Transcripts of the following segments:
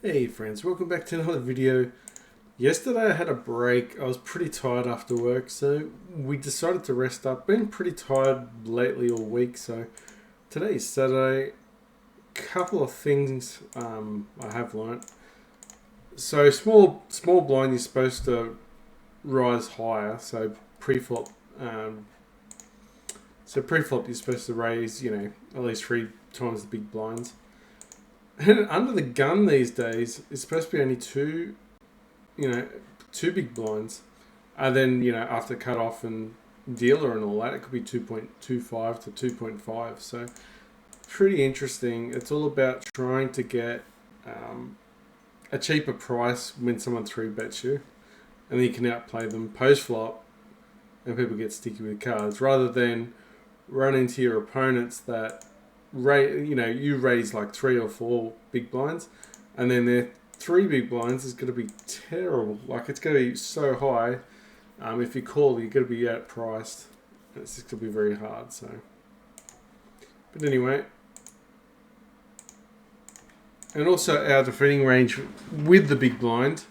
Hey friends, welcome back to another video. Yesterday I had a break. I was pretty tired after work, so we decided to rest up. Been pretty tired lately all week, so today is Saturday. Couple of things I have learnt. So small blind you're supposed to rise higher. So pre-flop, um, pre-flop you're supposed to raise at least 3 times the big blinds. And under the gun these days, it's supposed to be only two big blinds. And then, after cut off and dealer and all that, it could be 2.25 to 2.5. So, pretty interesting. It's all about trying to get a cheaper price when someone 3 bets you. And then you can outplay them post flop and people get sticky with cards rather than run into your opponents that you raise like 3 or 4 big blinds, and then their 3 big blinds is going to be terrible. Like it's going to be so high. If you call, you're going to be outpriced. It's just going to be very hard. So, but anyway, and also our defending range with the big blind,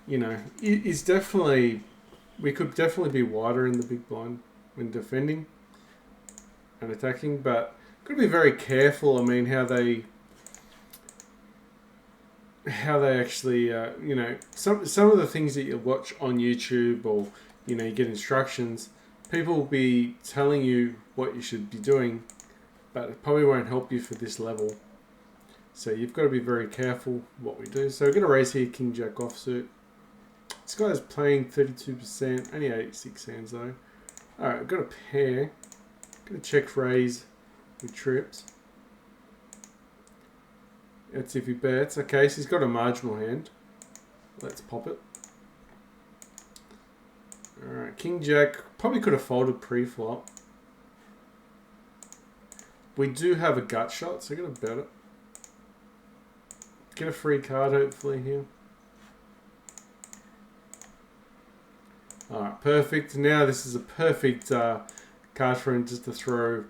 is definitely we could definitely be wider in the big blind when defending and attacking, but got to be very careful. I mean, how they actually, some of the things that you watch on YouTube or you get instructions. People will be telling you what you should be doing, but it probably won't help you for this level. So you've got to be very careful what we do. So we're going to raise here King Jack offsuit. This guy's playing 32%, only 86 hands though. All right, I've got a pair. Going to check raise with trips. Let's see if he bets. Okay, so he's got a marginal hand. Let's pop it. Alright, King Jack. Probably could have folded pre-flop. We do have a gut shot, so I'm going to bet it. Get a free card hopefully here. Alright, perfect. Now this is a perfect card for him just to throw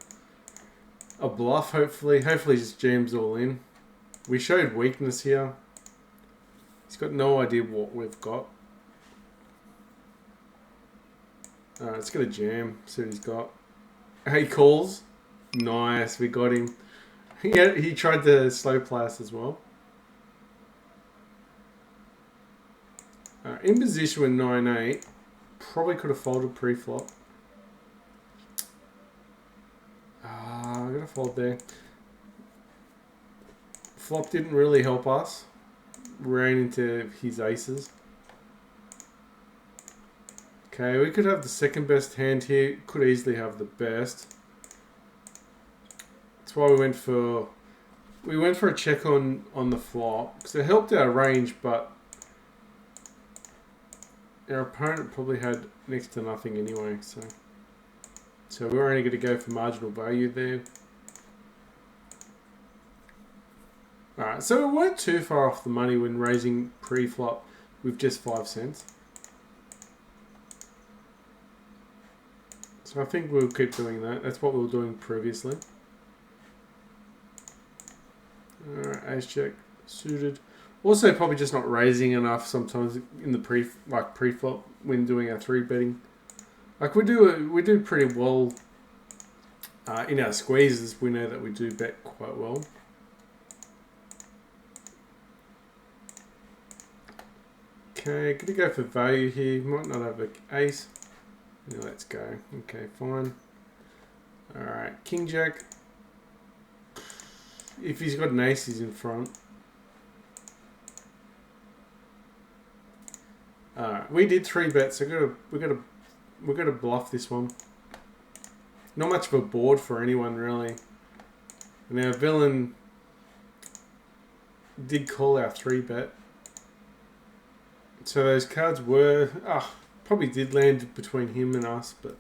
a bluff, hopefully. Hopefully he just jams all in. We showed weakness here. He's got no idea what we've got. Alright, let's get a jam. See what he's got. He calls. Nice, we got him. He tried to slow play us as well. In position with 9-8. Probably could have folded pre-flop. I'm going to fold there. Flop didn't really help us. Ran into his aces. Okay, we could have the second best hand here. Could easily have the best. That's why we went for a check on the flop. Because it helped our range, but our opponent probably had next to nothing anyway. So we're only going to go for marginal value there. Alright, so we weren't too far off the money when raising pre-flop with just 5 cents. So I think we'll keep doing that. That's what we were doing previously. Alright, ace check, suited. Also probably just not raising enough sometimes in the pre-flop when doing our 3-betting. Like we do pretty well in our squeezes. We know that we do bet quite well. Okay, gonna go for value here. Might not have an ace. Yeah, let's go. Okay, fine. Alright, King Jack. If he's got an ace, he's in front. Alright, we did 3 bets, so we're gonna bluff this one. Not much of a board for anyone really. And our villain did call our 3-bet. So those cards were probably did land between him and us, but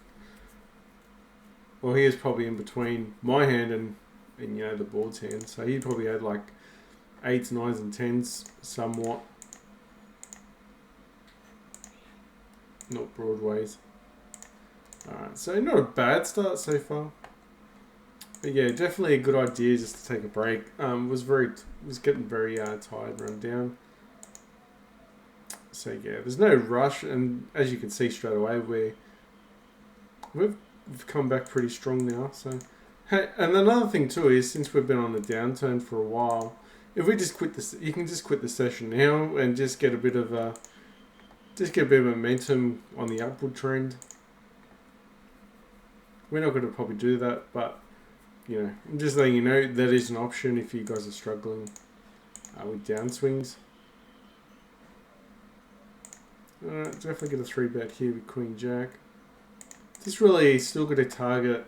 well, he is probably in between my hand and the board's hand. So he probably had like 8s, 9s, and 10s somewhat. Not broadways. Alright, so not a bad start so far. But yeah, definitely a good idea just to take a break. Was getting very tired, run down. So yeah, there's no rush, and as you can see straight away, we've come back pretty strong now. So hey, and another thing too is since we've been on a downturn for a while, if we just quit this, you can just quit the session now and just get a bit of momentum on the upward trend. We're not going to probably do that, but you know, I'm just letting you know that is an option if you guys are struggling with downswings. Definitely get a 3-bet here with Queen Jack. This really still got a target.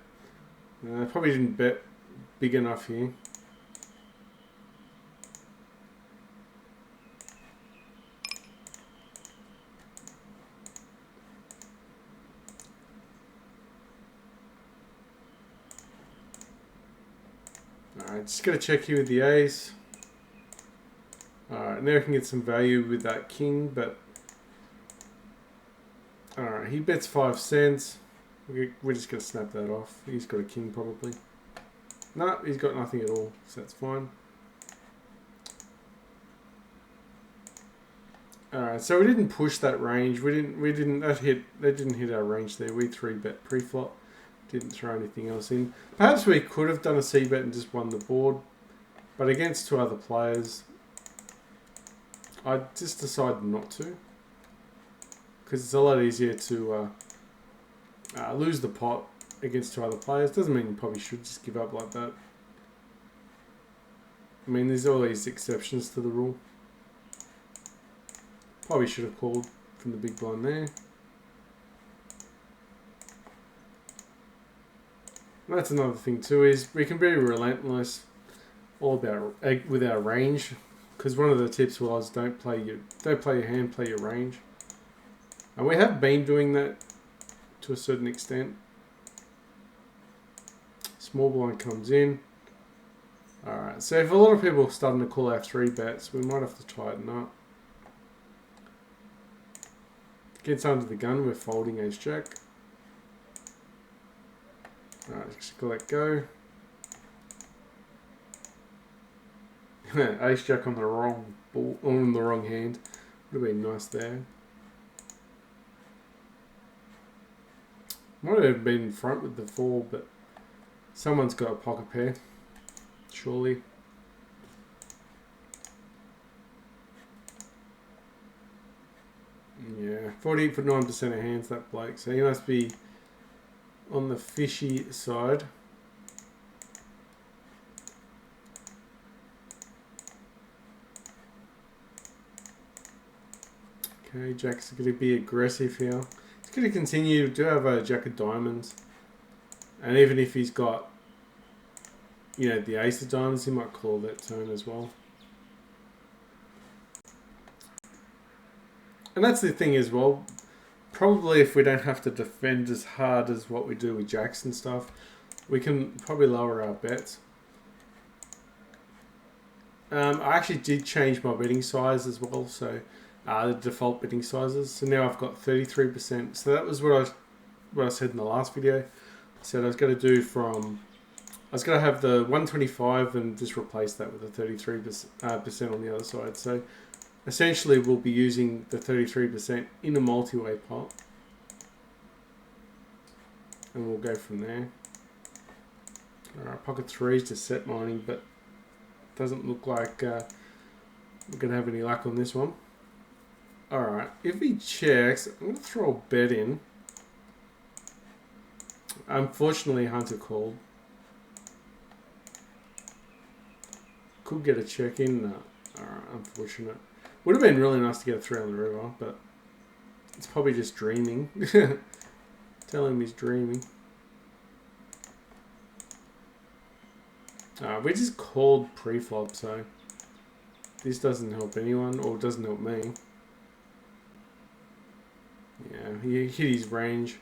Probably didn't bet big enough here. Alright, just gotta check here with the ace. Alright, now I can get some value with that king, but alright, he bets 5 cents. We're just gonna snap that off. He's got a king probably. No, he's got nothing at all, so that's fine. Alright, so we didn't push that range. That didn't hit our range there. We 3-bet pre-flop. Didn't throw anything else in. Perhaps we could have done a c-bet and just won the board, but against 2 other players, I just decided not to, because it's a lot easier to lose the pot against 2 other players. Doesn't mean you probably should just give up like that. I mean, there's always exceptions to the rule. Probably should have called from the big blind there. And that's another thing too, is we can be relentless all about with our range, because one of the tips was don't play your hand, play your range. And we have been doing that to a certain extent. Small blind comes in. Alright, so if a lot of people are starting to call our 3-bets, we might have to tighten up. Gets under the gun, we're folding ace jack. Alright, just let go. Ace jack on the wrong ball, on the wrong hand. Would have been nice there. Might have been in front with the 4, but someone's got a pocket pair, surely. Yeah, 49% of hands, that bloke. So he must be on the fishy side. Okay, Jack's going to be aggressive here. He's going to continue to have a jack of diamonds. And even if he's got, you know, the ace of diamonds, he might call that turn as well. And that's the thing as well. Probably if we don't have to defend as hard as what we do with jacks and stuff, we can probably lower our bets. I actually did change my betting size as well, so the default betting sizes. So now I've got 33%. So that was what I said in the last video. I said I was going to do I was going to have the 125 and just replace that with the 33% on the other side. So essentially, we'll be using the 33% in a multi-way pot. And we'll go from there. Alright, pocket 3 is just set mining, but doesn't look like we're going to have any luck on this one. Alright, if he checks, I'm going to throw a bet in. Unfortunately, Hunter called. Could get a check in. No. Alright, unfortunate. Would have been really nice to get a 3 on the river, but it's probably just dreaming. Tell him he's dreaming. We just called pre-flop, so this doesn't help anyone, or doesn't help me. Yeah, he hit his range.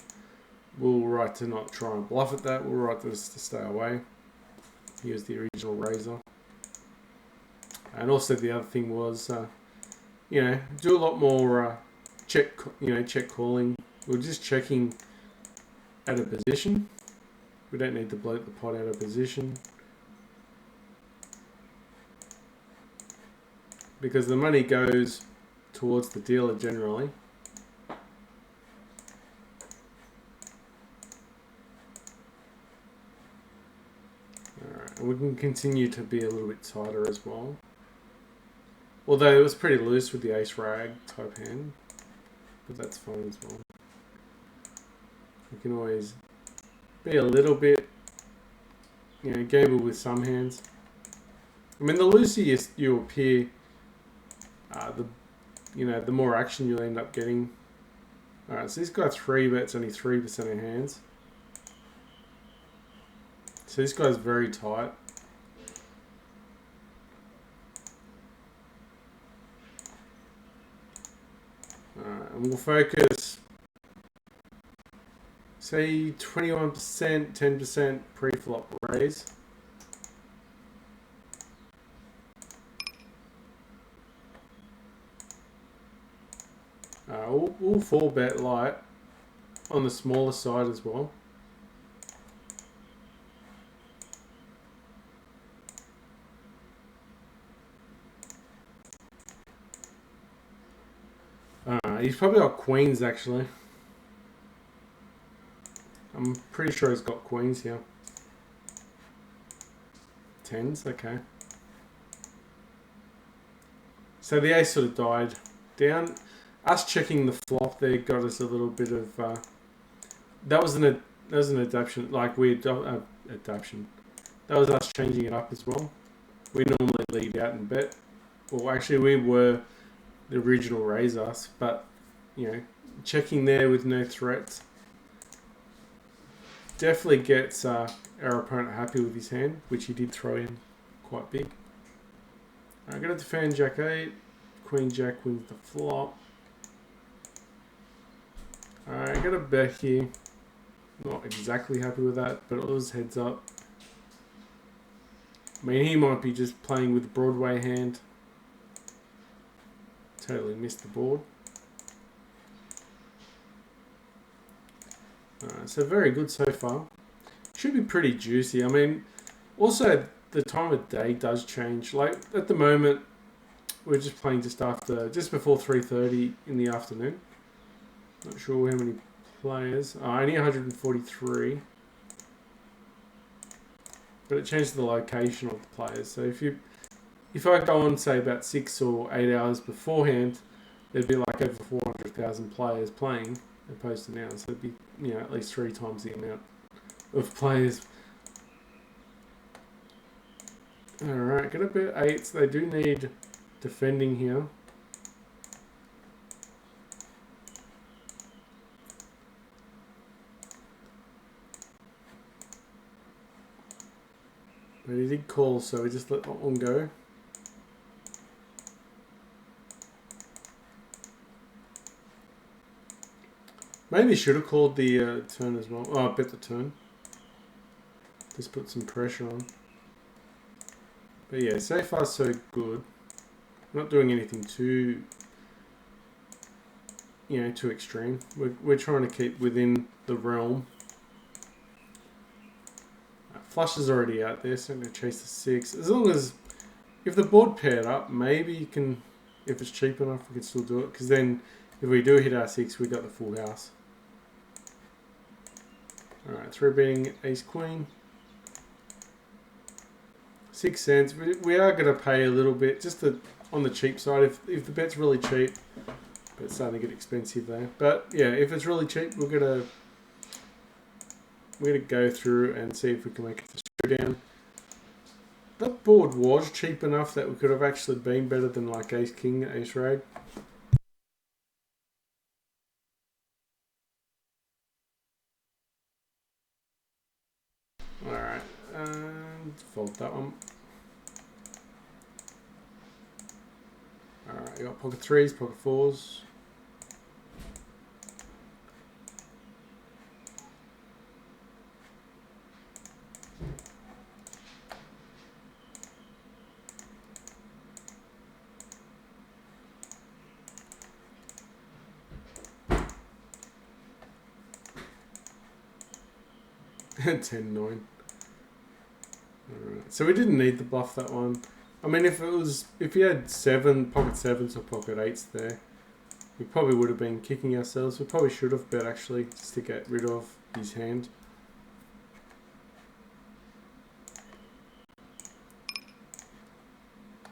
We'll right to not try and bluff at that. We'll right to stay away. He was the original raiser. And also the other thing was, you know, do a lot more check calling. We're just checking at a position. We don't need to bloat the pot out of position. Because the money goes towards the dealer generally. Alright, and we can continue to be a little bit tighter as well. Although it was pretty loose with the ace rag type hand. But that's fine as well. We can always be a little bit, gamble with some hands. I mean, the looser you appear, the more action you'll end up getting. Alright, so this guy 3-bets only 3% of hands. So this guy's very tight. Alright, and we'll focus, say 21%, 10% pre-flop raise. We'll 4-bet light on the smaller side as well. He's probably got queens actually. I'm pretty sure he's got queens here. Tens, okay. So the ace sort of died down. Us checking the flop there got us a little bit of that was an adaptation, like adaptation. That was us changing it up as well. We normally lead out and bet. Well, actually, we were the original raise us, but checking there with no threats definitely gets our opponent happy with his hand, which he did throw in quite big. I'm going to defend Jack 8. Queen Jack wins the flop. Alright, I got a bet here. Not exactly happy with that, but it was heads up. I mean, he might be just playing with the Broadway hand. Totally missed the board. Alright, so very good so far. Should be pretty juicy. I mean, also the time of day does change. Like at the moment, we're just playing just before 3:30 in the afternoon. Not sure how many players. Only 143. But it changes the location of the players. So if I go on, say, about 6 or 8 hours beforehand, there'd be like over 400,000 players playing opposed to now. So it'd be, at least 3 times the amount of players. Alright, got a bet 8s. They do need defending here. But he did call, so we just let that one go. Maybe should have called the turn as well. Oh, I bet the turn. Just put some pressure on. But yeah, so far so good. Not doing anything too, too extreme. We're trying to keep within the realm. Flush is already out there, so I'm going to chase the 6. As long as, if the board paired up, maybe you can, if it's cheap enough, we can still do it. Because then, if we do hit our 6, we got the full house. Alright, 3-betting ace queen. 6 cents. We are going to pay a little bit, just on the cheap side. If the bet's really cheap, but it's starting to get expensive there. But yeah, if it's really cheap, we're going to go through and see if we can make it to showdown. That board was cheap enough that we could have actually been better than like ace king, ace rag. Alright, fold that one. Alright, you got pocket 3s, pocket 4s. 10-9. Alright, so we didn't need to bluff that one. I mean, if he had pocket sevens or pocket eights there, we probably would have been kicking ourselves. We probably should have bet actually, just to get rid of his hand.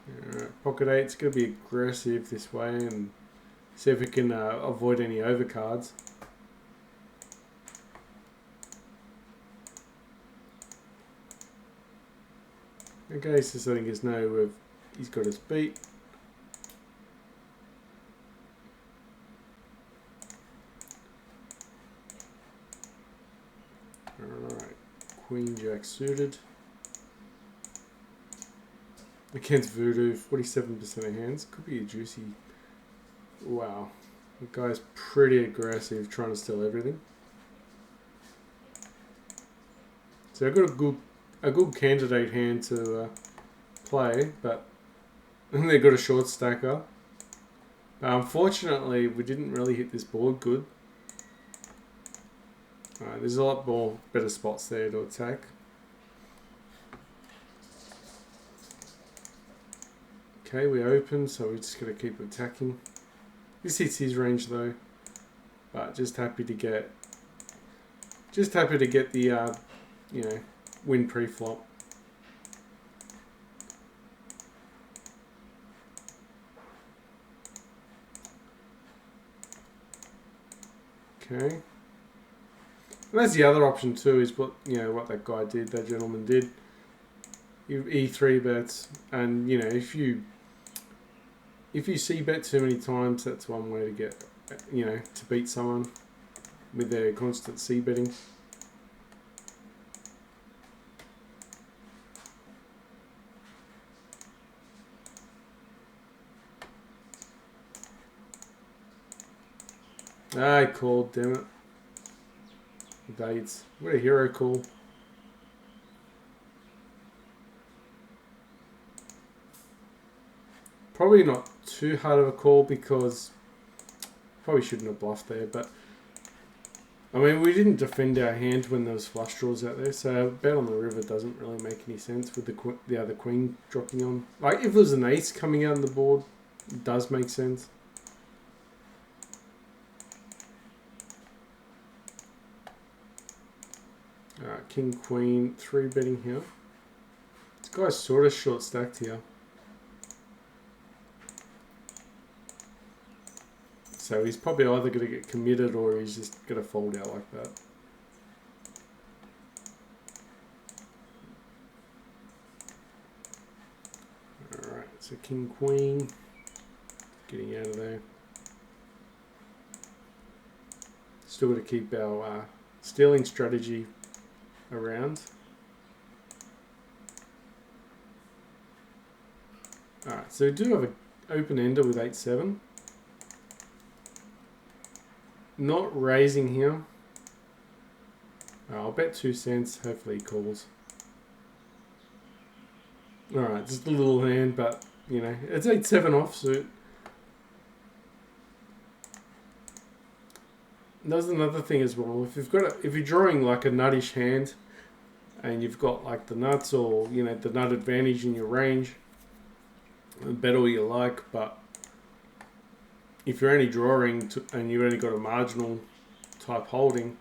Alright, pocket eight's going to be aggressive this way and see if we can avoid any overcards. Okay, so I think there's no, he's got his beat. Alright, Queen Jack suited. Against Voodoo, 47% of hands. Could be a juicy. Wow. The guy's pretty aggressive, trying to steal everything. So I've got a good candidate hand to play, but they've got a short stacker. Unfortunately, we didn't really hit this board good. Alright, there's a lot more better spots there to attack. Okay, we open, so we're just going to keep attacking. This hits his range though, but just happy to get the you know, win pre-flop. Okay, and that's the other option too. Is what what that guy did, that gentleman did. He 3-bets, and if you c-bet too many times, that's one way to get, to beat someone with their constant c-betting. I called, damn it. Dates. What a hero call. Probably not too hard of a call because probably shouldn't have bluffed there, but I mean, we didn't defend our hand when there was flush draws out there, so a bet on the river doesn't really make any sense with the other queen dropping on. Like, if it was an ace coming out on the board, it does make sense. Alright, king, queen, 3-betting here. This guy's sort of short stacked here. So he's probably either going to get committed or he's just going to fold out like that. Alright, so king, queen. Getting out of there. Still got to keep our stealing strategy around. Alright, so we do have an open ender with 8-7. Not raising here. I'll bet 2 cents. Hopefully he calls. Alright, just a little hand, but it's 8-7 offsuit. There's another thing as well. If you're drawing like a nuttish hand, and you've got like the nuts or the nut advantage in your range, bet all you like, but if you're only drawing and you've only got a marginal type holding,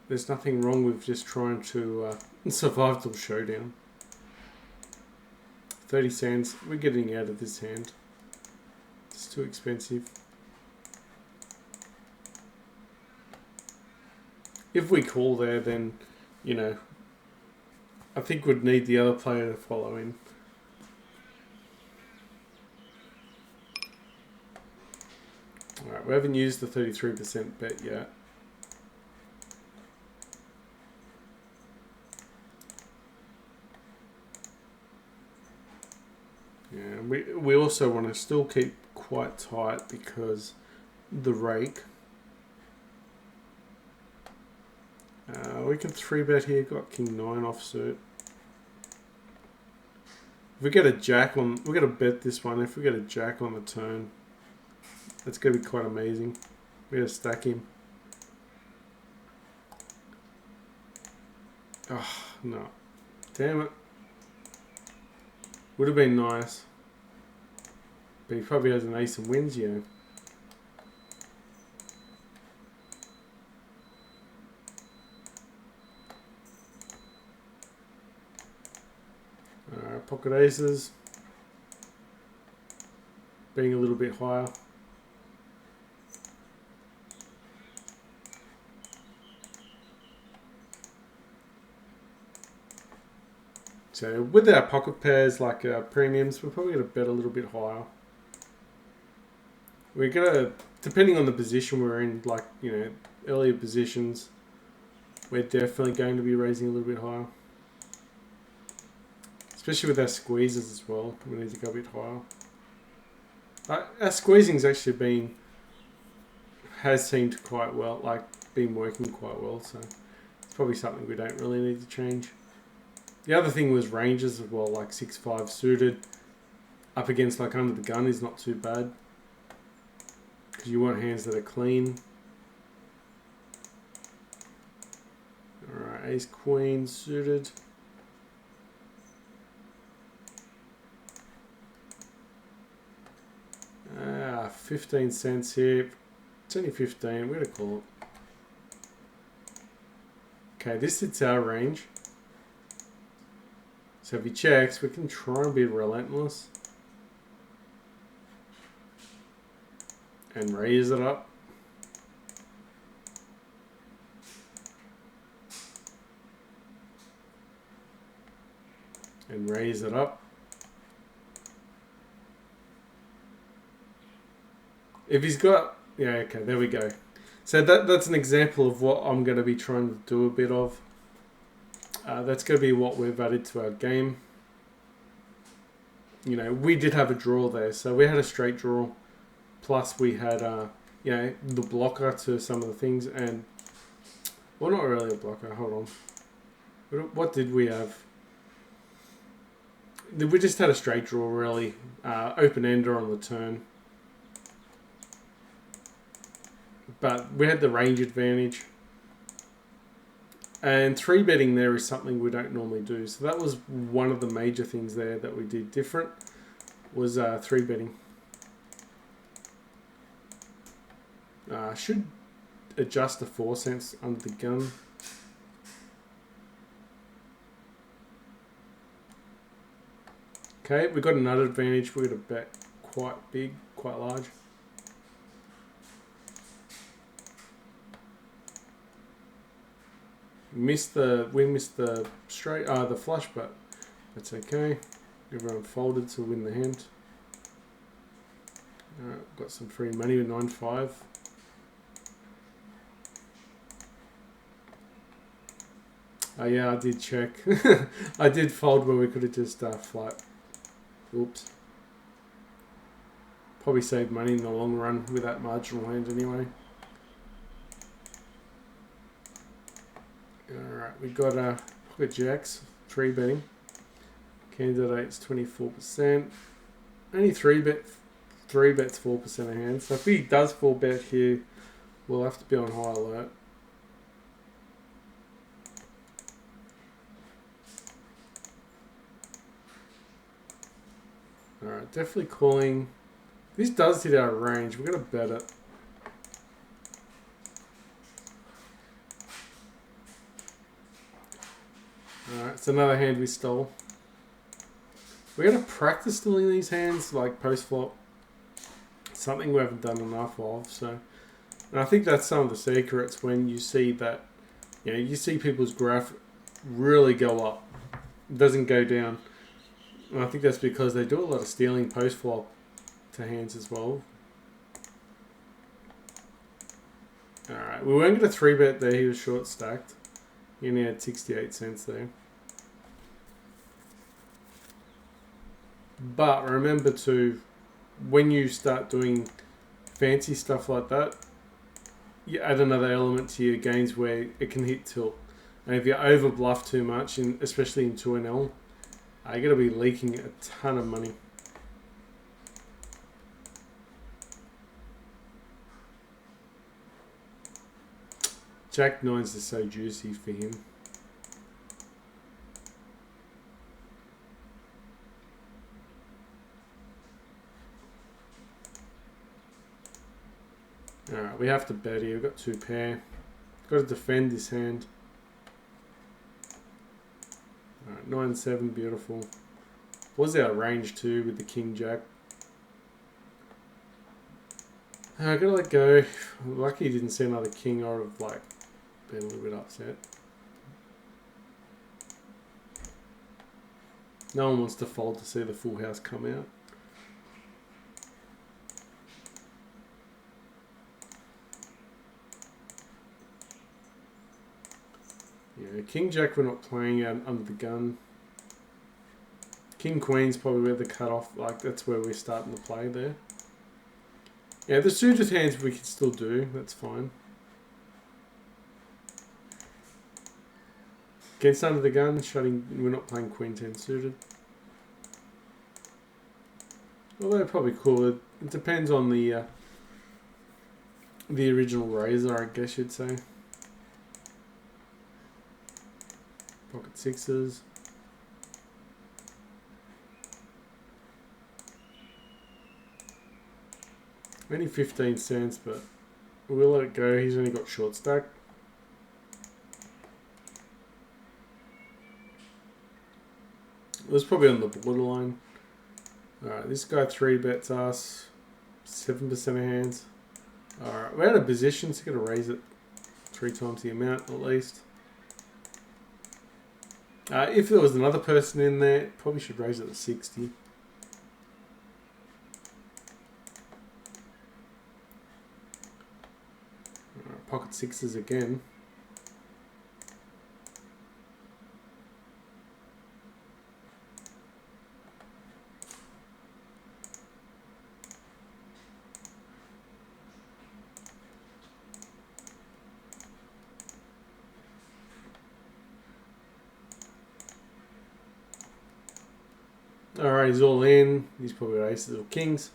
there's nothing wrong with just trying to survive till showdown. 30 cents, we're getting out of this hand. It's too expensive. If we call there, then, I think we'd need the other player to follow in. Alright, we haven't used the 33% bet yet. Yeah, we also want to still keep quite tight because the rake. We can 3-bet here, got king 9 offsuit. If we get a jack on, we're going to bet this one. If we get a jack on the turn, that's going to be quite amazing. We're going to stack him. Oh, no. Damn it. Would have been nice. But he probably has an ace and wins, yeah. Alright, pocket aces. Being a little bit higher. So with our pocket pairs, like our premiums, we're probably going to bet a little bit higher. We're going to, depending on the position we're in, like, you know, earlier positions, we're definitely going to be raising a little bit higher. Especially with our squeezes as well, we need to go a bit higher. Our squeezing's actually has seemed quite well, like been working quite well, so it's probably something we don't really need to change. The other thing was ranges as well, like 6-5 suited up against like under the gun is not too bad because you want hands that are clean. Alright, ace queen suited. Ah, 15 cents here. It's only 15, we're gonna call it. Okay, this hits our range. So if he checks, we can try and be relentless. And raise it up. And raise it up. If he's got... Yeah, okay, there we go. So that's an example of what I'm going to be trying to do a bit of. That's going to be what we've added to our game. You know, we did have a draw there. So we had a straight draw. Plus we had, you know, the blocker to some of the things. And, well, not really a blocker. Hold on. What did we have? We just had a straight draw, really. Open-ender on the turn. But we had the range advantage. And 3-betting there is something we don't normally do. So that was one of the major things there that we did different, was 3-betting. Should adjust to 4 cents under the gun. Okay, we've got another advantage. We're going to bet quite big, quite large. We missed the straight, the flush, but that's okay. Everyone folded to win the hand. Alright, got some free money with 9-5. Oh yeah, I did check. I did fold where we could have just flat. Oops. Probably saved money in the long run with that marginal hand anyway. Alright, we got pocket jacks, 3-betting. Candidates 24%. Only 3 bets 4% of hands. So if he does 4-bet here, we'll have to be on high alert. Alright, definitely calling. This does hit our range. We're going to bet it. Alright, it's another hand we stole. We're going to practice stealing these hands, like post-flop. Something we haven't done enough of. So, and I think that's some of the secrets when you see that, you know, you see people's graph really go up. It doesn't go down. And I think that's because they do a lot of stealing post-flop to hands as well. Alright, we weren't going to 3-bet there. He was short stacked. He only had 68 cents there. But remember to, when you start doing fancy stuff like that, you add another element to your games where it can hit tilt. And if you over bluff too much, especially in 2NL, you're going to be leaking a ton of money. Jack 9s is so juicy for him. Alright, we have to bet here. We've got 2 pair. Got to defend this hand. Alright, 9-7, beautiful. Was our range too with the king jack. I gotta let go. Lucky he didn't see another king. I would have like been a little bit upset. No one wants to fold to see the full house come out. Yeah, king jack we're not playing out under the gun. King queen's probably where the cutoff, like that's where we're starting to play there. Yeah, the suited hands we can still do, that's fine. Against under the gun, shutting, we're not playing queen 10 suited. Although probably cool, it depends on the original razor, I guess you'd say. Pocket sixes. Only 15 cents, but we'll let it go. He's only got short stack. It was probably on the borderline. Alright, this guy 3-bets us. 7% of hands. Alright, we're out of position, so we're going to raise it 3 times the amount at least. If there was another person in there, probably should raise it to 60. Alright, pocket sixes again. Alright, he's all in. He's probably got aces or kings.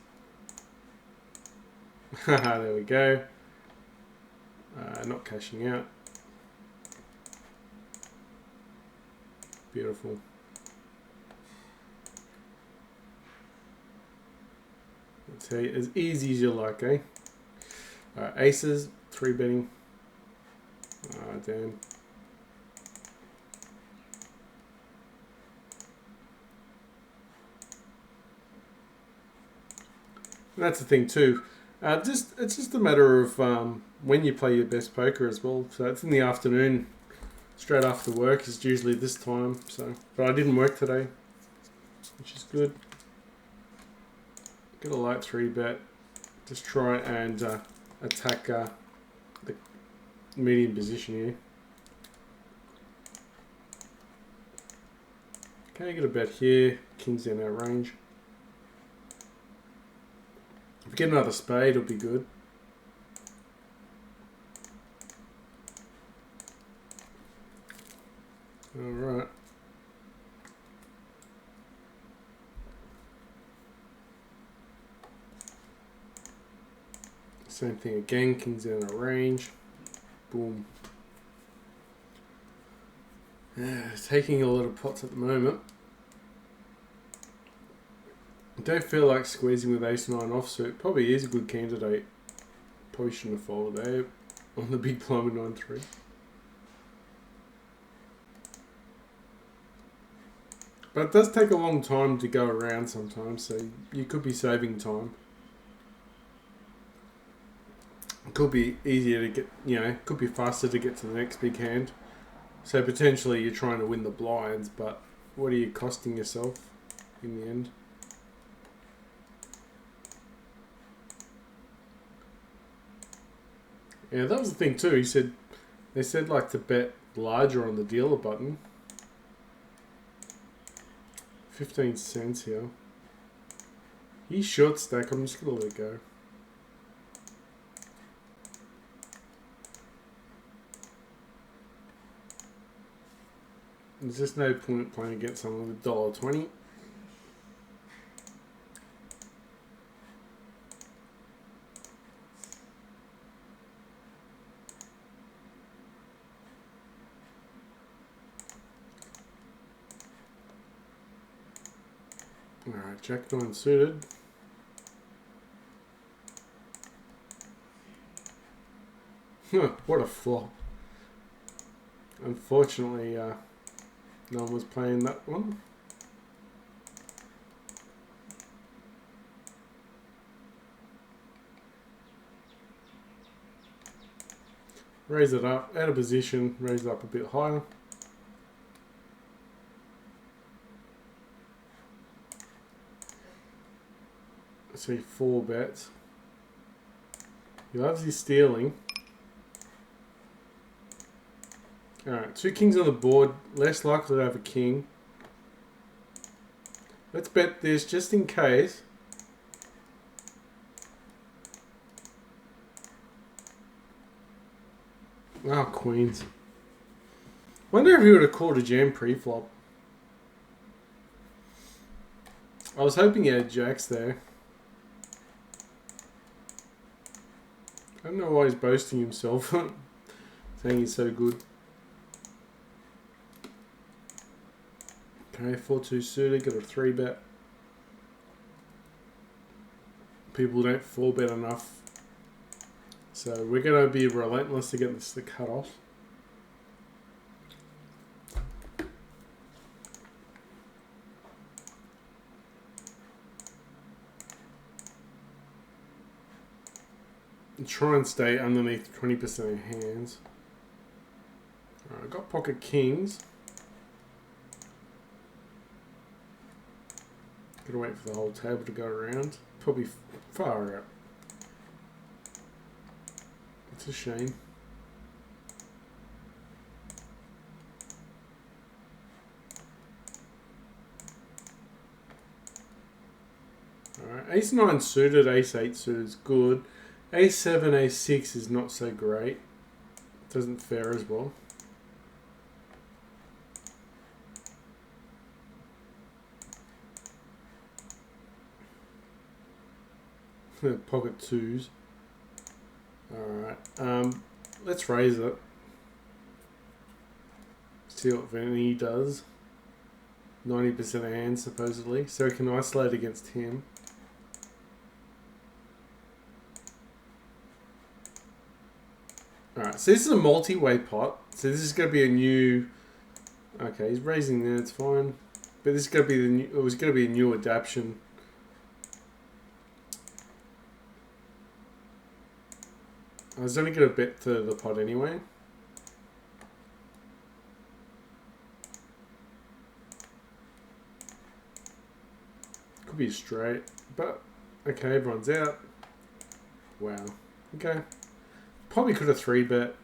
Haha, there we go. Not cashing out. Beautiful. I'll tell you, as easy as you like, eh? Alright, aces, 3-betting. Damn. And that's the thing too. It's just a matter of when you play your best poker as well. So it's in the afternoon, straight after work is usually this time. So, but I didn't work today, which is good. Get a light 3-bet. Just try and attack the medium position here. Okay, get a bet here. King's in our range. If we get another spade, it'll be good. Alright. Same thing again, king's in a range. Boom. Taking a lot of pots at the moment. I don't feel like squeezing with ace-9 offsuit. Probably is a good candidate. Probably shouldn't have folded there on the big blind with 9-3. But it does take a long time to go around sometimes, so you could be saving time. It could be easier to get, it could be faster to get to the next big hand. So potentially you're trying to win the blinds, but what are you costing yourself in the end? Yeah, that was the thing too. They said like to bet larger on the dealer button. 15 cents here. He's short stack. I'm just gonna let it go. There's just no point playing against someone with $1.20. Alright, Jack 9 suited. What a flop. Unfortunately, no one was playing that one. Raise it up, out of position, raise it up a bit higher. So 4 bets. He loves his stealing. Alright, 2 kings on the board, less likely to have a king. Let's bet this just in case. Oh, queens. Wonder if he would have called a jam pre-flop. I was hoping he had jacks there. I don't know why he's boasting himself, saying he's so good. Okay, 4-2 suited, got a 3-bet. People don't 4-bet enough. So we're going to be relentless to get this to cut off. And try and stay underneath 20% of hands. Alright, I've got pocket kings. Gotta wait for the whole table to go around. Probably far out. It's a shame. Alright, ace-9 suited, ace-8 suited is good. Ace-7, ace-6 is not so great. Doesn't fare as well. Pocket 2s. Alright, let's raise it. See what Vinny does. 90% of hands, supposedly. So we can isolate against him. Alright, so this is a multi-way pot. So this is going to be a new... Okay, he's raising there, it's fine. But this is going to be the new... It was going to be a new adaptation. I was only going to bet to the pot anyway. Could be straight, but okay, everyone's out. Wow. Okay. Probably could have 3-bet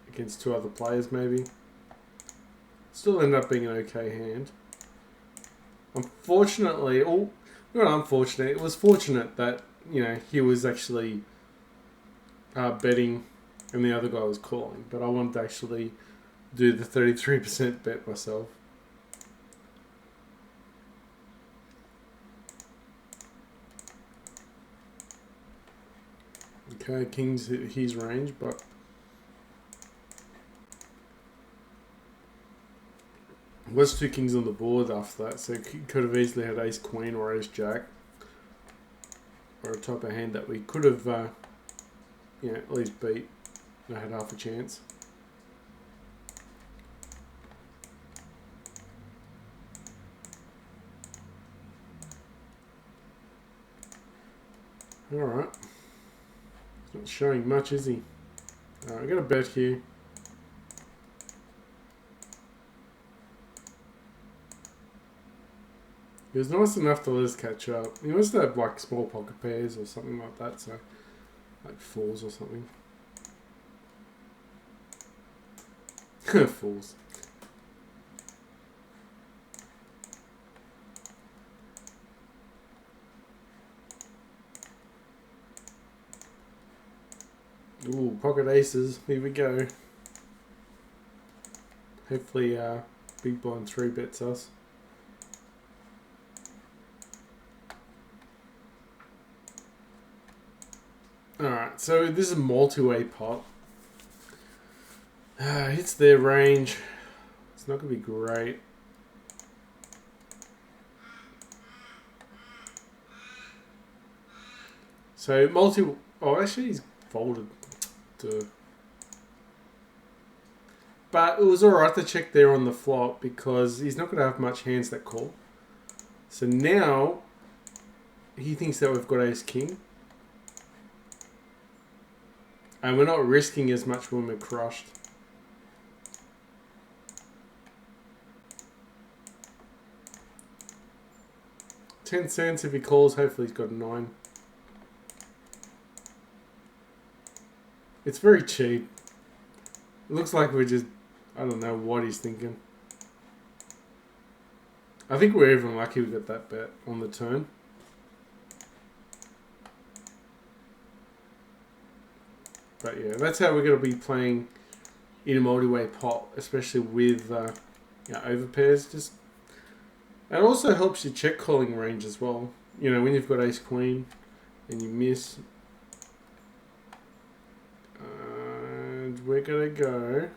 against 2 other players, maybe. Still ended up being an okay hand. Unfortunately, oh, not unfortunate. It was fortunate that, you know, he was actually betting and the other guy was calling. But I wanted to actually do the 33% bet myself. Okay, king's his range, but was 2 kings on the board after that, so he could have easily had ace queen or ace jack, or a type of hand that we could have, you know, at least beat. I had half a chance. All right. Not showing much, is he? I got a bet here. He was nice enough to let us catch up. He must have like small pocket pairs or something like that, so like 4s or something. Fools. Ooh, pocket aces. Here we go. Hopefully, Big Blind 3-bets us. Alright, so this is a multi-way pot. Hits their range. It's not going to be great. So, oh, actually, he's folded. But it was alright to check there on the flop because he's not going to have much hands that call. So now he thinks that we've got ace king. And we're not risking as much when we're crushed. $0.10 if he calls. Hopefully he's got a 9. It's very cheap. It looks like we're just... I don't know what he's thinking. I think we're even lucky we got that bet on the turn. But yeah, that's how we're going to be playing in a multi-way pot, especially with overpairs. Just, it also helps your check calling range as well. You know, when you've got ace queen and you miss. And we're going to go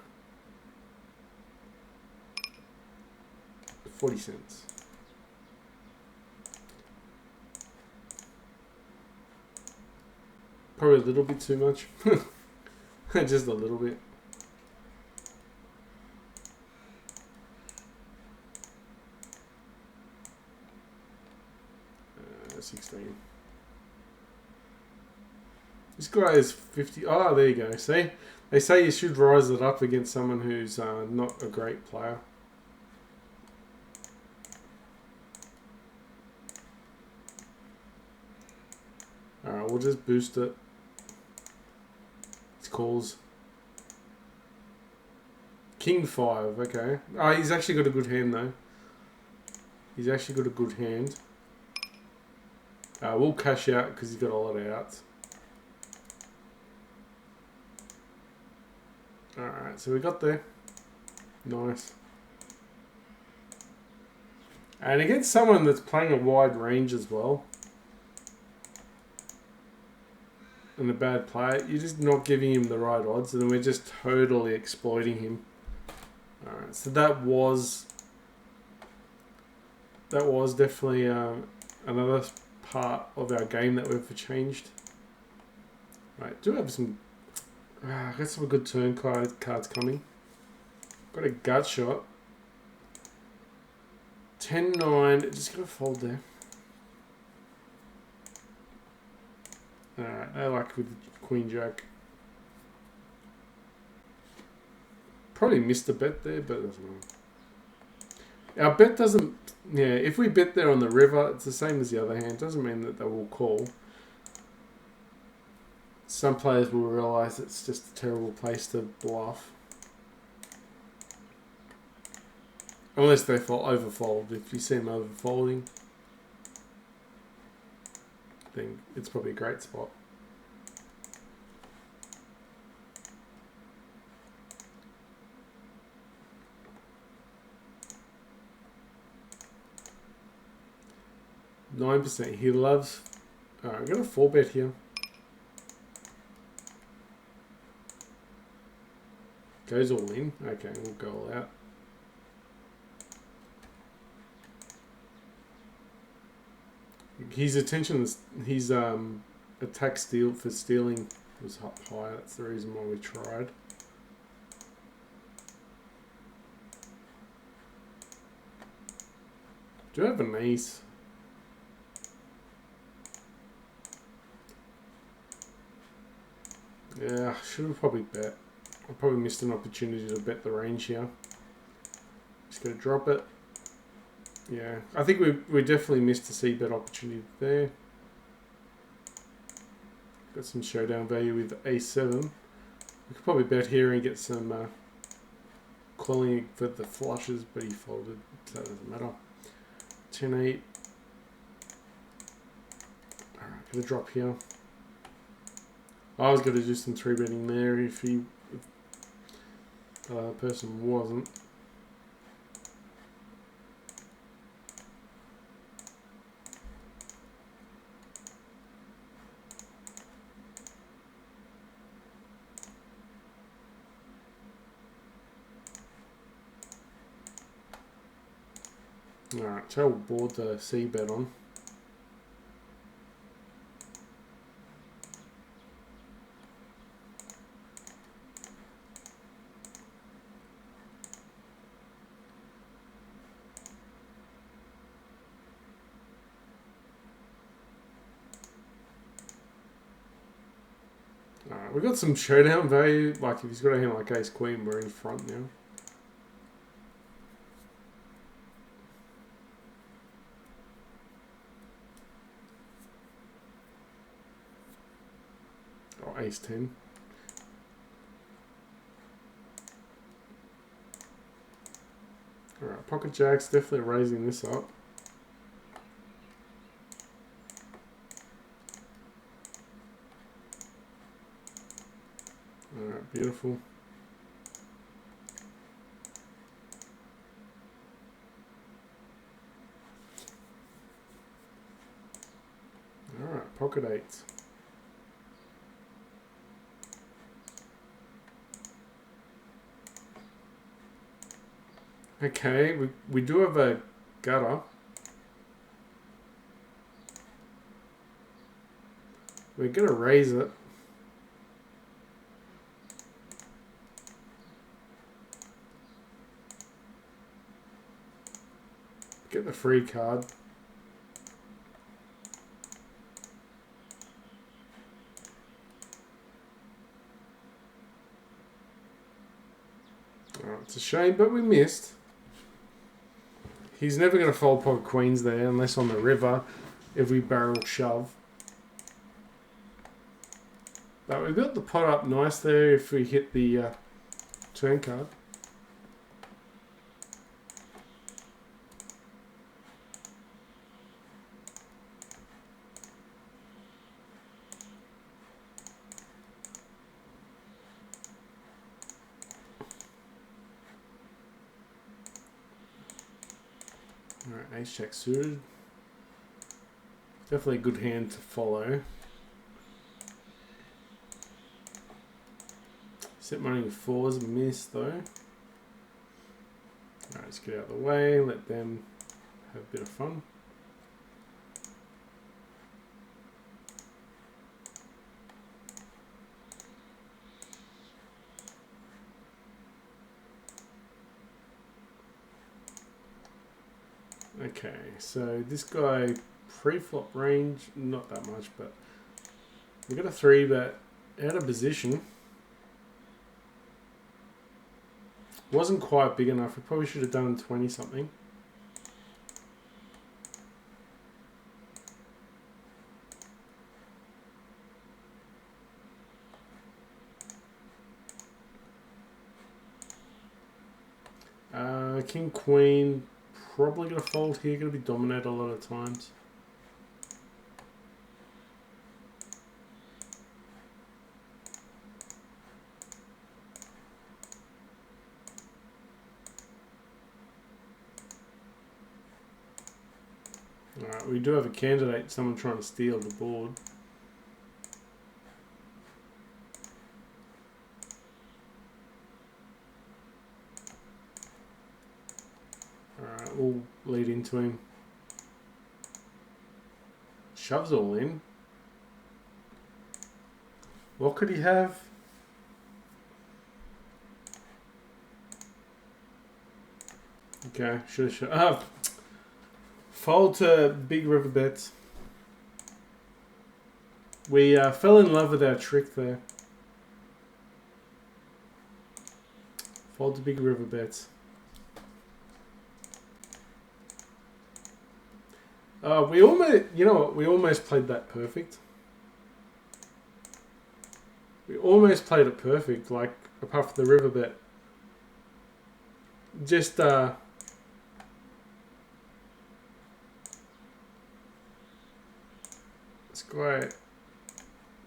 40 cents. Probably a little bit too much. Just a little bit. 16. This guy is 50. Oh, there you go. See? They say you should rise it up against someone who's not a great player. Alright, we'll just boost it. It's calls. King 5, okay. Oh, he's actually got a good hand though. He's actually got a good hand. We'll cash out because he's got a lot of outs. Alright, so we got there. Nice. And against someone that's playing a wide range as well, and a bad player, you're just not giving him the right odds, and we're just totally exploiting him. Alright, so that was definitely another part of our game that we've changed. Right, do have some... I got some good turn cards coming. Got a gut shot. 10-9, just gonna fold there. Alright, I like with Queen Jack. Probably missed a bet there, but it doesn't matter. Our bet doesn't... Yeah, if we bet there on the river, it's the same as the other hand. It doesn't mean that they will call. Some players will realise it's just a terrible place to bluff. Unless they overfold. If you see them overfolding, then it's probably a great spot. %. He loves... Alright, I'm going to 4-bet here. Goes all in. Okay, we'll go all out. His attention, his attack steal for stealing was high. That's the reason why we tried. Do I have an ace? Yeah, should have probably bet. I probably missed an opportunity to bet the range here. Just gonna drop it. Yeah, I think we definitely missed a C-bet opportunity there. Got some showdown value with A7. We could probably bet here and get some calling for the flushes, but he folded, so that doesn't matter. 10-8. Alright, gonna drop here. I was going to do some 3-betting there if the person wasn't. Alright, so we'll board the C-bet on. Alright, we've got some showdown value. Like, if he's got a hand like ace queen, we're in front now. Oh, ace 10. Alright, pocket jack's definitely raising this up. Alright, beautiful. Alright, pocket eights. Okay, we do have a gutter. We're going to raise it. Get the free card. Oh, it's a shame, but we missed. He's never going to fold pocket queens there unless on the river if we barrel shove. But we built the pot up nice there if we hit the turn card. Alright, ace jack suited. Definitely a good hand to follow. Set money in fours, miss though. Alright, let's get out of the way, let them have a bit of fun. Okay, so this guy pre-flop range, not that much, but we got a 3-bet out of position. Wasn't quite big enough. We probably should have done 20 something. King Queen, probably gonna fold here. Gonna be dominated a lot of times. Alright, we do have a candidate, someone trying to steal the board. Alright, we'll lead into him. Shoves all in. What could he have? Okay, should have. Fold to big river bets. We fell in love with our trick there. Fold to big river bets. We almost, you know what? We almost played that perfect. We almost played it perfect, like apart from the river bet. Just this guy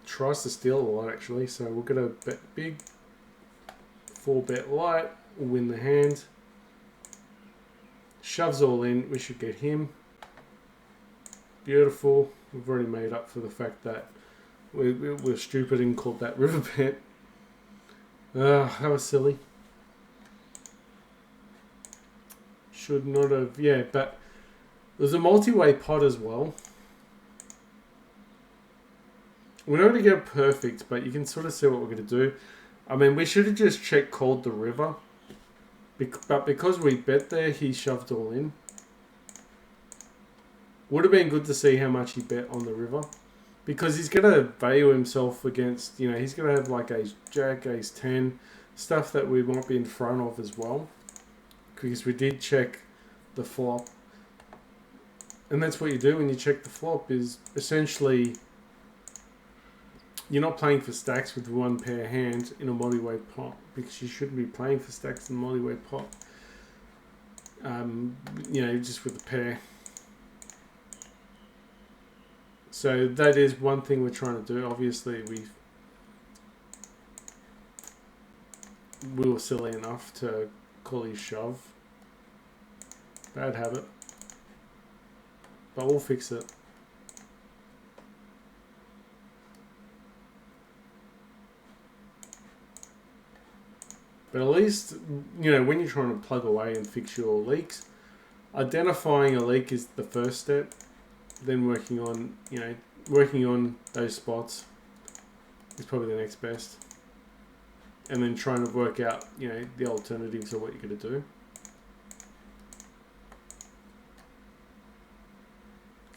tries to steal a lot actually, so we're gonna bet big. 4-bet light, win the hand. Shoves all in, we should get him. Beautiful. We've already made up for the fact that we're stupid and called that river bet. That was silly. Should not have, yeah, but there's a multi-way pot as well. We're not going to get perfect, but you can sort of see what we're going to do. I mean, we should have just check called the river. But because we bet there, he shoved all in. Would have been good to see how much he bet on the river. because he's going to value himself against, he's going to have like ace jack, ace 10, stuff that we might be in front of as well, because we did check the flop. And that's what you do when you check the flop, is essentially you're not playing for stacks with one pair hand in a multi-way pot, because you shouldn't be playing for stacks in a multi-way pot. Just with a pair. So that is one thing we're trying to do. Obviously, we were silly enough to call his shove. Bad habit. But we'll fix it. But at least, when you're trying to plug away and fix your leaks, identifying a leak is the first step. Then working on those spots is probably the next best. And then trying to work out, the alternatives of what you're going to do.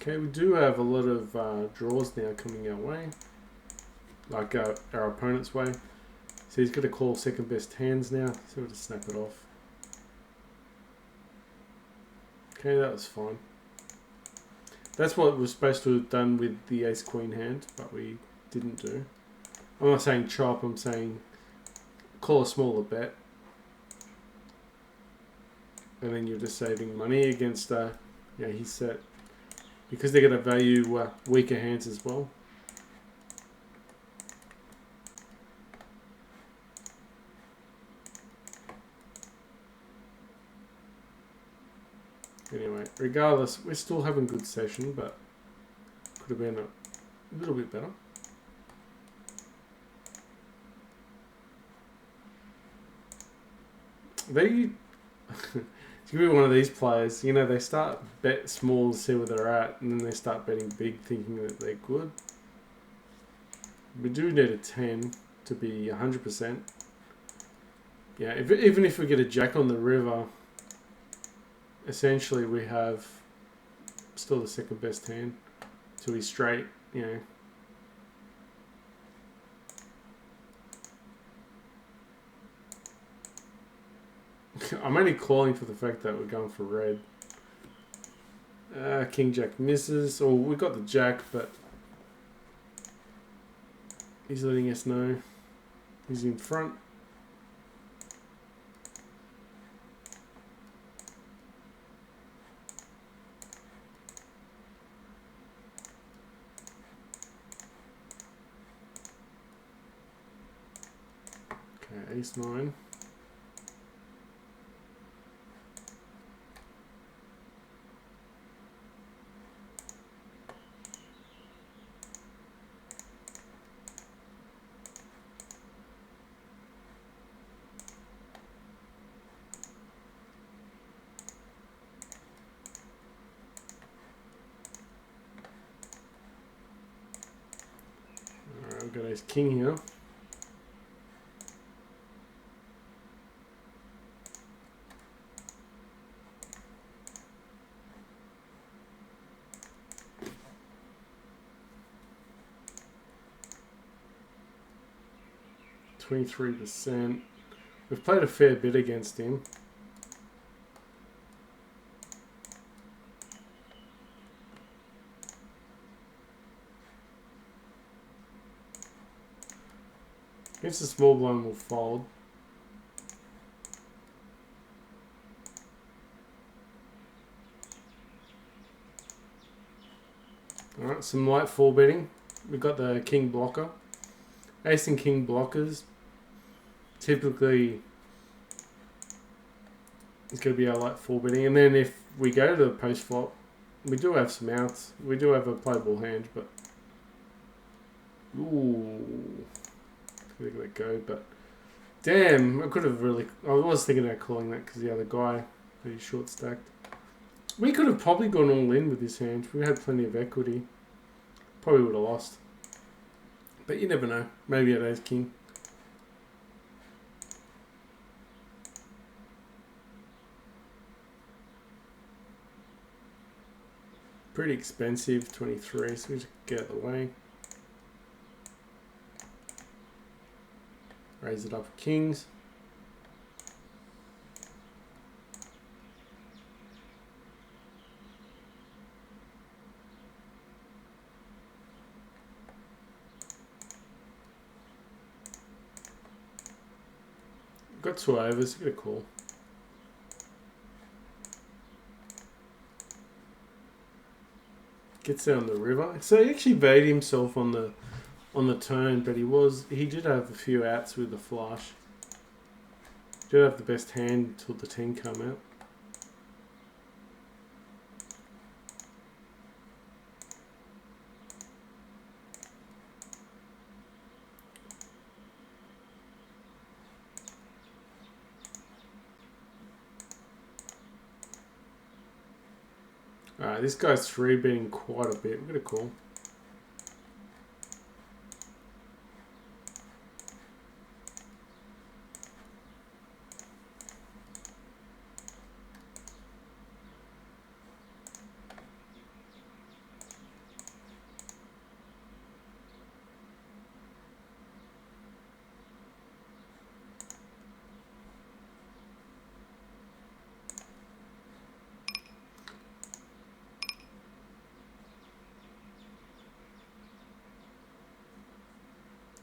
Okay, we do have a lot of draws now coming our way, like our opponent's way. So he's got to call second best hands now, so we'll just snap it off. Okay, that was fine. That's what we're supposed to have done with the ace queen hand, but we didn't do. I'm not saying chop, I'm saying call a smaller bet. And then you're just saving money against his set. Because they're going to value weaker hands as well. Anyway, regardless, we're still having a good session, but could have been a little bit better. It's going to be one of these players, they start bet small to see where they're at, and then they start betting big thinking that they're good. We do need a 10 to be 100%. Yeah, even if we get a jack on the river, essentially we have still the second best hand to be straight, I'm only calling for the fact that we're going for red. King jack misses. Oh, we got the jack, but he's letting us know he's in front. Okay, ace 9. Alright, I've got ace king here. %. We've played a fair bit against him. Against the small blind, we'll fold. Alright, some light four betting. We've got the king blocker. Ace and king blockers. Typically, it's going to be our light four betting. And then if we go to the post flop, we do have some outs. We do have a playable hand, but ooh, let that go. But damn, I could have really. I was thinking about calling that because the other guy, he's short stacked. We could have probably gone all in with this hand. We had plenty of equity. Probably would have lost. But you never know. Maybe at ace king. Pretty expensive, 23, so we just get out of the way. Raise it up for kings. Got 2 overs, get a call. Gets there on the river. So he actually baited himself on the turn, but he did have a few outs with the flush. Did have the best hand till the 10 come out. Alright, this guy's 3-betting quite a bit. We're going to call.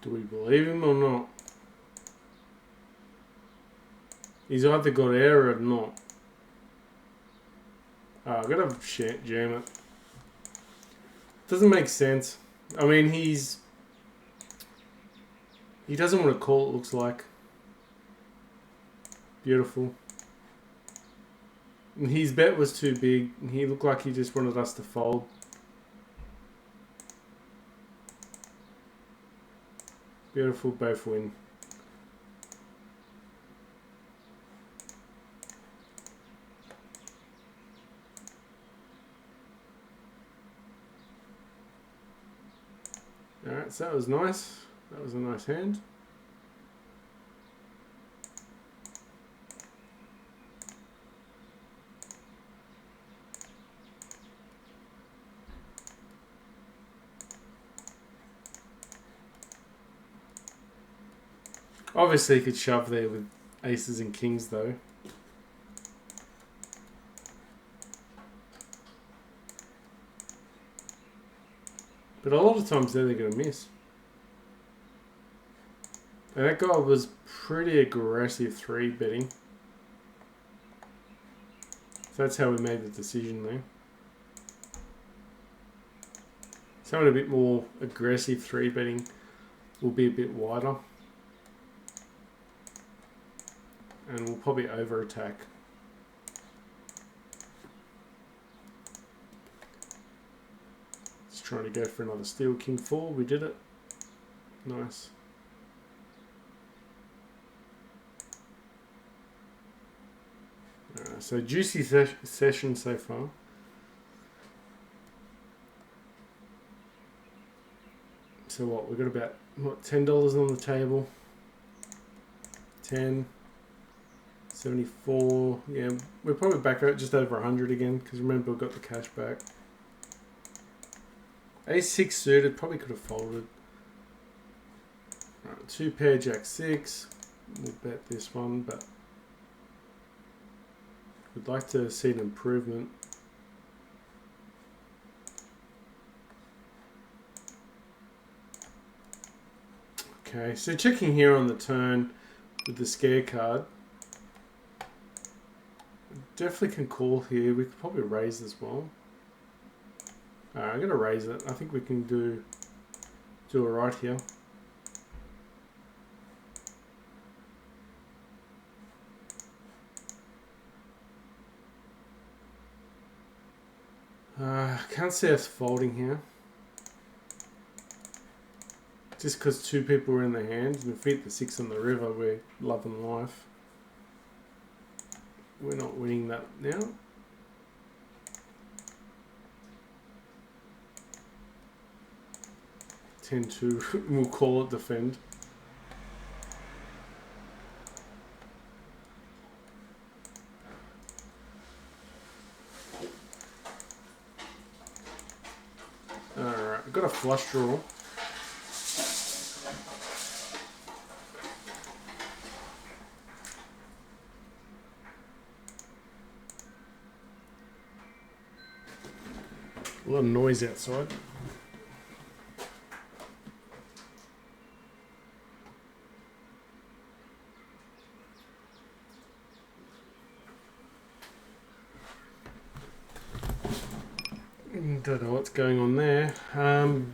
Do we believe him or not? He's either got air or not. I've got to jam it. Doesn't make sense. I mean, he doesn't want to call, it looks like. Beautiful. And his bet was too big. He looked like he just wanted us to fold. Beautiful, both win. Alright, so that was nice. That was a nice hand. Obviously, he could shove there with aces and kings, though. But a lot of times they're going to miss. And that guy was pretty aggressive 3-betting. So that's how we made the decision there. Someone a bit more aggressive 3-betting will be a bit wider. And we'll probably over-attack. Just trying to go for another steal, king 4. We did it. Nice. So juicy session so far. So what? We've got about, what, $10 on the table. 10. 74, yeah, we're probably back out just over 100 again, because remember we got the cash back. A6 suited, probably could have folded. Right, 2 pair jack 6, we'll bet this one, but we'd like to see an improvement. Okay, so checking here on the turn with the scare card. Definitely can call here. We could probably raise as well. Alright, I'm gonna raise it. I think we can do alright here. Can't see us folding here. Just because 2 people are in the hand, and if we hit the 6 on the river, we're loving life. We're not winning that now. Tend to, we'll call it defend. Alright, I've got a flush draw. lot of noise outside. Don't know what's going on there.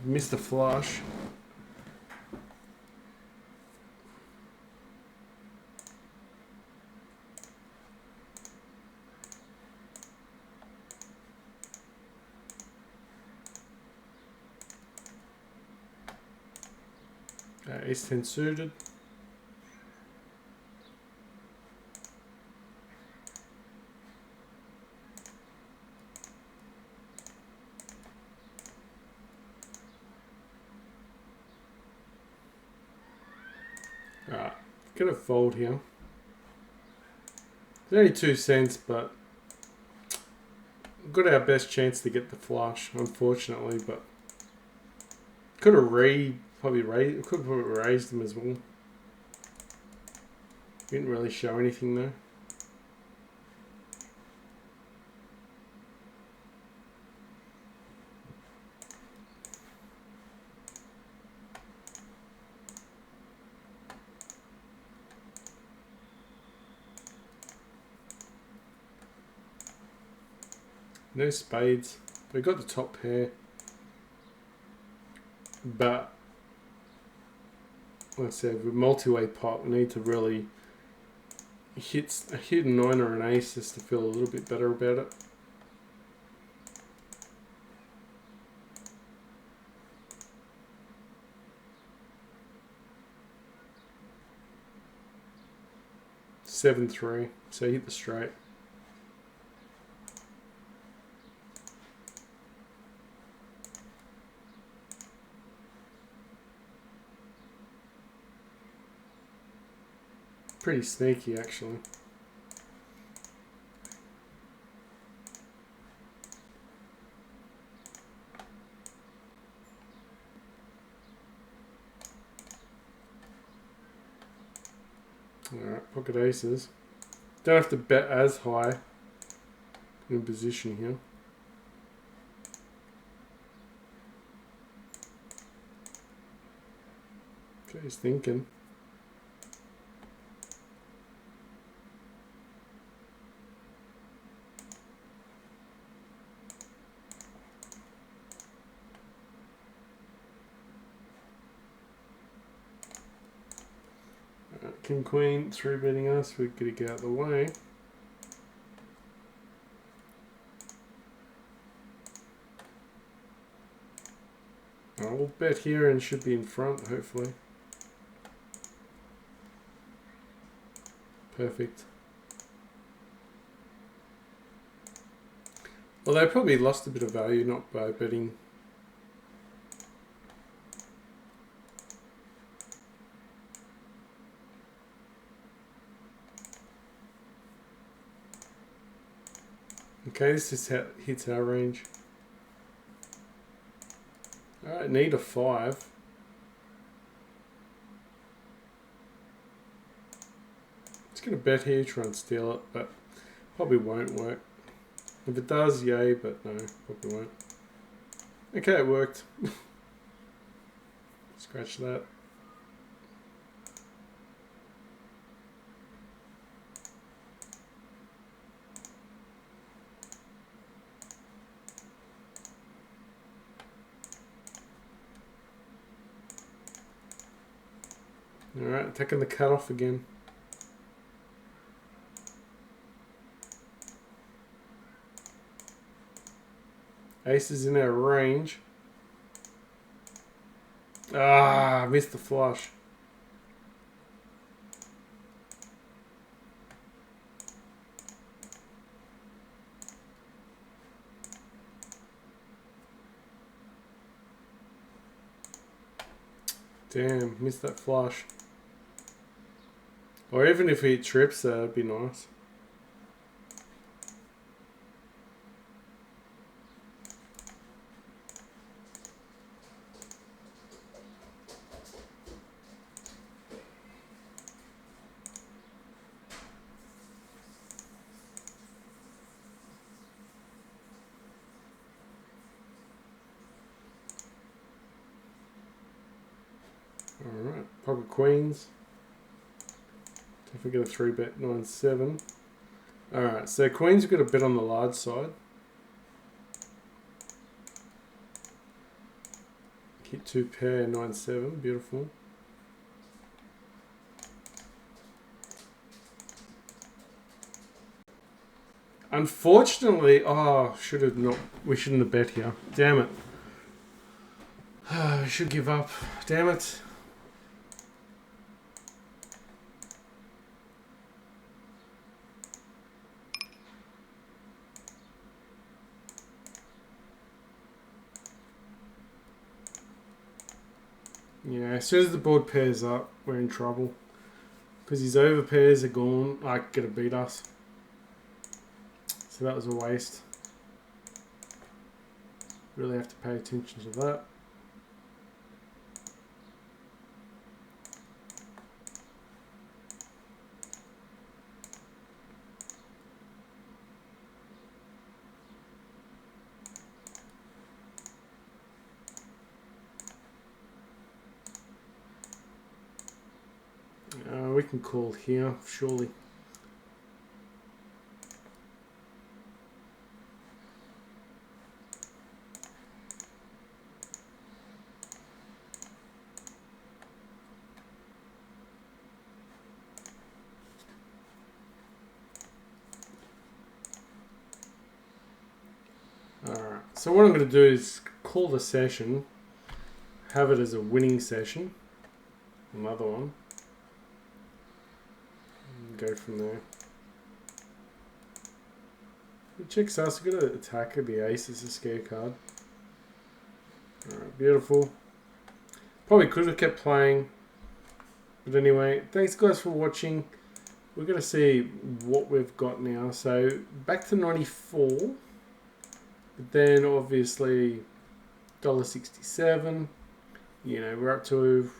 Missed a flush. Ace 10 suited. Alright, gonna fold here. It's only 2 cents, but got our best chance to get the flush, unfortunately. But could have probably raised them as well. Didn't really show anything though. No spades. We got the top pair, but like I said, with multi-way pot, we need to really hit a 9 or an ace just to feel a little bit better about it. Seven three, so hit the straight. Pretty sneaky, actually. Alright, pocket aces. Don't have to bet as high in position here. Okay, he's thinking. King Queen 3-betting us, we're going to get out of the way. I'll bet here and should be in front, hopefully. Perfect. Well, they probably lost a bit of value not by betting. Okay, this just hits our range. Alright, need a 5. It's going to bet here, try and steal it, but probably won't work. If it does, yay, but no, probably won't. Okay, it worked. Scratch that. Alright, taking the cutoff again. Ace is in our range. Ah, missed the flush. Damn, missed that flush. Or even if he trips, that'd be nice. Alright, pocket queens. Don't forget a 3-bet 9-7. Alright, so queens have got a bit on the large side. Hit 2 pair 9-7, beautiful. Unfortunately, we shouldn't have bet here. Damn it. We should give up. Damn it. Yeah, as soon as the board pairs up, we're in trouble. Because his over pairs are gone, like, gonna beat us. So that was a waste. Really have to pay attention to that. We can call here, surely. Alright, so what I'm going to do is call the session, have it as a winning session, another one, and go from there. He checks us, we've got to attack the ace as a scare card. Alright, beautiful. Probably could have kept playing, but anyway, thanks guys for watching. We're going to see what we've got now. So back to 94. But then obviously $1.67. You know, we're up to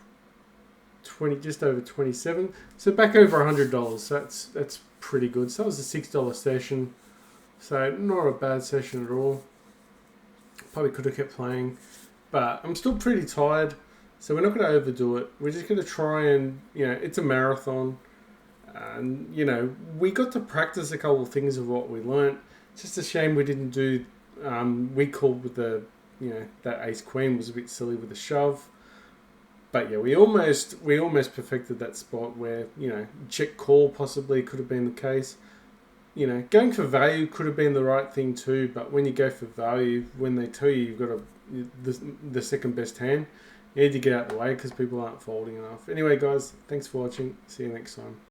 20, just over 27. So back over $100. So that's pretty good. So that was a $6 session. So not a bad session at all. Probably could have kept playing, but I'm still pretty tired. So we're not going to overdo it. We're just going to try and, you know, it's a marathon. And, you know, we got to practice a couple of things of what we learnt. It's just a shame we didn't do, we called with the, you know, that ace queen was a bit silly with the shove. But yeah, we almost perfected that spot where, you know, check call possibly could have been the case. You know, going for value could have been the right thing too. But when you go for value, when they tell you you've got the second best hand, you need to get out of the way because people aren't folding enough. Anyway, guys, thanks for watching. See you next time.